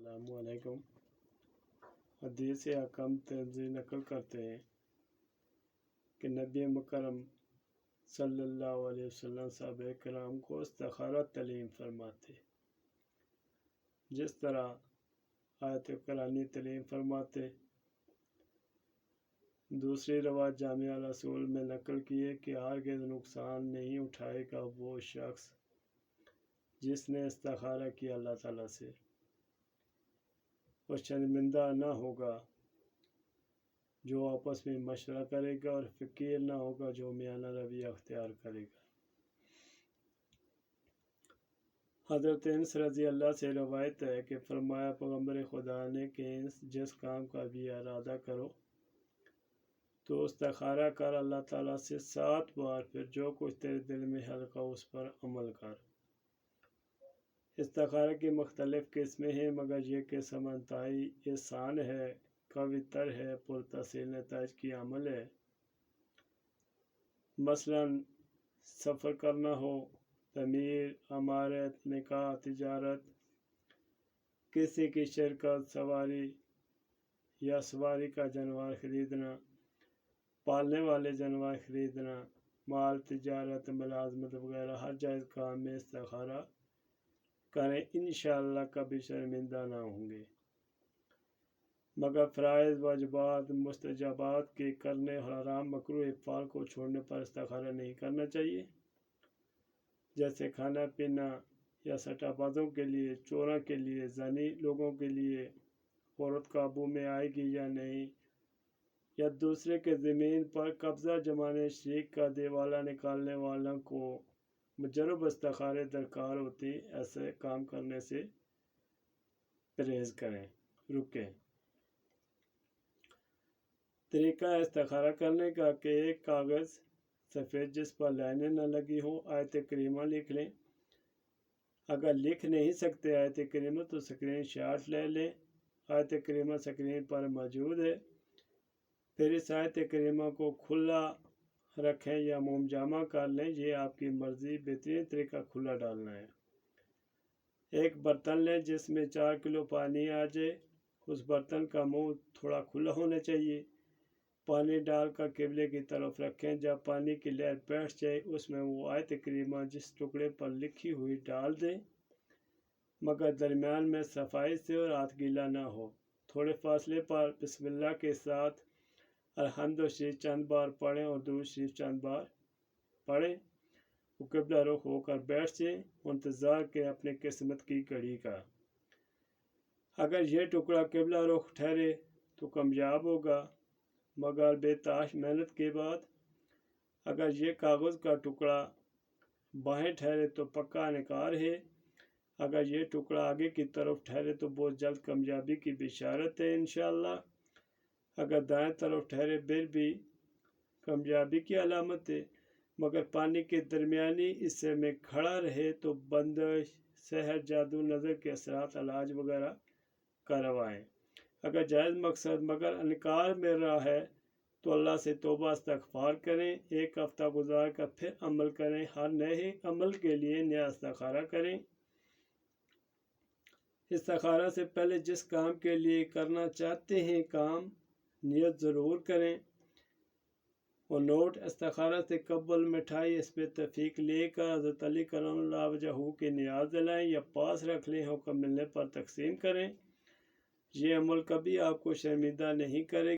अस्सलामु अलैकुम। हदीस से अकम तंज़ील नकल करते हैं कि नबी मुकर्रम सल्लल्लाहु अलैहि वसल्लम सहाबा किराम को इस्तिखारा तालीम फरमाते, जिस तरह आयत कुरानी तालीम फरमाते। दूसरी रवायत जामिया रसूल में नकल की है कि हरगिज़ नुकसान नहीं उठाएगा वो शख्स जिसने इस्तिखारा किया अल्लाह ताला से, और शर्मिंदा न होगा जो आपस में मशवरा करेगा, और फ़कीर न होगा जो मियाना रवैया अख्तियार करेगा। हज़रत अनस रज़ी अल्लाह से रवायत है कि फरमाया पैगम्बर खुदा ने कि जिस काम का भी इरादा करो तो इस्तिखारा कर अल्लाह ताला से 7 बार, फिर जो कुछ तेरे दिल में हल्का उस पर अमल कर। इस्तिखारा की मुख्तलिफ किस्में हैं, मगर ये किस्म इंतहाई आसान है, कवितर है, पुरतसील नताइज की अमल है। मसलन सफ़र करना हो, तमीर, अमारत, निकाह, तिजारत, किसी की शिरकत, सवारी या सवारी का जानवर खरीदना, पालने वाले जानवर खरीदना, माल, तिजारत, मुलाजमत वगैरह हर जायज़ काम में इस्तिखारा करें, इंशाअल्लाह कभी शर्मिंदा ना होंगे। मगर फ़राइज़, वाजिबात, मुस्तजबात के करने और हराम मकरूह अफ़आल को छोड़ने पर इस्तिखारा नहीं करना चाहिए, जैसे खाना पीना या सट्टाबाजों के लिए, चोरों के लिए, ज़नी लोगों के लिए, औरत काबू में आएगी या नहीं, या दूसरे के ज़मीन पर कब्ज़ा जमाने, शरीक का दिवाला निकालने वालों को मुजर्रब इस्तिखारे दरकार होती। ऐसे काम करने से परहेज़ करें, रुकें। तरीका इस्तिखारा करने का कि एक कागज़ सफ़ेद जिस पर लाइनें न लगी हो, आयत करीमा लिख लें। अगर लिख नहीं सकते आयत करीमा तो स्क्रीन शॉट ले लें। आयत करीमा स्क्रीन पर मौजूद है। फिर इस आयत करीमा को खुला रखें या मुमजामा कर लें, ये आपकी मर्ज़ी। बेहतरीन तरीका खुला डालना है। एक बर्तन लें जिसमें 4 किलो पानी आ जाए। उस बर्तन का मुंह थोड़ा खुला होना चाहिए। पानी डालकर किबले की तरफ रखें। जब पानी की लहर बैठ जाए उसमें वो आयत करीमा जिस टुकड़े पर लिखी हुई डाल दें, मगर दरमियान में सफाई से और हाथ गीला ना हो। थोड़े फासले पर बिस्मिल्लाह के साथ अल्हम्दुलिल्लाह शरीफ चंद बार पढ़ें और दुरूद शरीफ चंद बार पढ़ें। वो किबला रुख होकर बैठ जाए, इंतज़ार के अपने किस्मत की घड़ी का। अगर यह टुकड़ा किबला रुख ठहरे तो कामयाब होगा, मगर बेताश मेहनत के बाद अगर ये कागज़ का टुकड़ा बाएं ठहरे तो पक्का इनकार है। अगर ये टुकड़ा आगे की तरफ ठहरे तो बहुत जल्द कामयाबी की बिशारत है इंशाअल्लाह। अगर दाएं तरफ ठहरे फिर भी कामयाबी की अलामत है, मगर पानी के दरमियानी हिस्से में खड़ा रहे तो बंदिश, सहर, जादू, नज़र के असरात, इलाज वगैरह करवाएं। अगर जायज़ मकसद मगर इनकार मिल रहा है तो अल्लाह से तौबा इस्तग़फ़ार करें। 1 हफ़्ता गुजार कर फिर अमल करें। हर नए अमल के लिए नया इस्तिखारा करें। इस्तिखारा से पहले जिस काम के लिए करना चाहते हैं काम, नियत ज़रूर करें। और नोट, इस्तिखारा से कबल मिठाई इस पर तफ़ीक लेकर हज़रत अली करमल्लाहु वजहहू के नियाज़ दिलाएं या पास रख लें। हुक्म मिलने पर तक़सीम करें। ये अमल कभी आपको शर्मिंदा नहीं करेगा।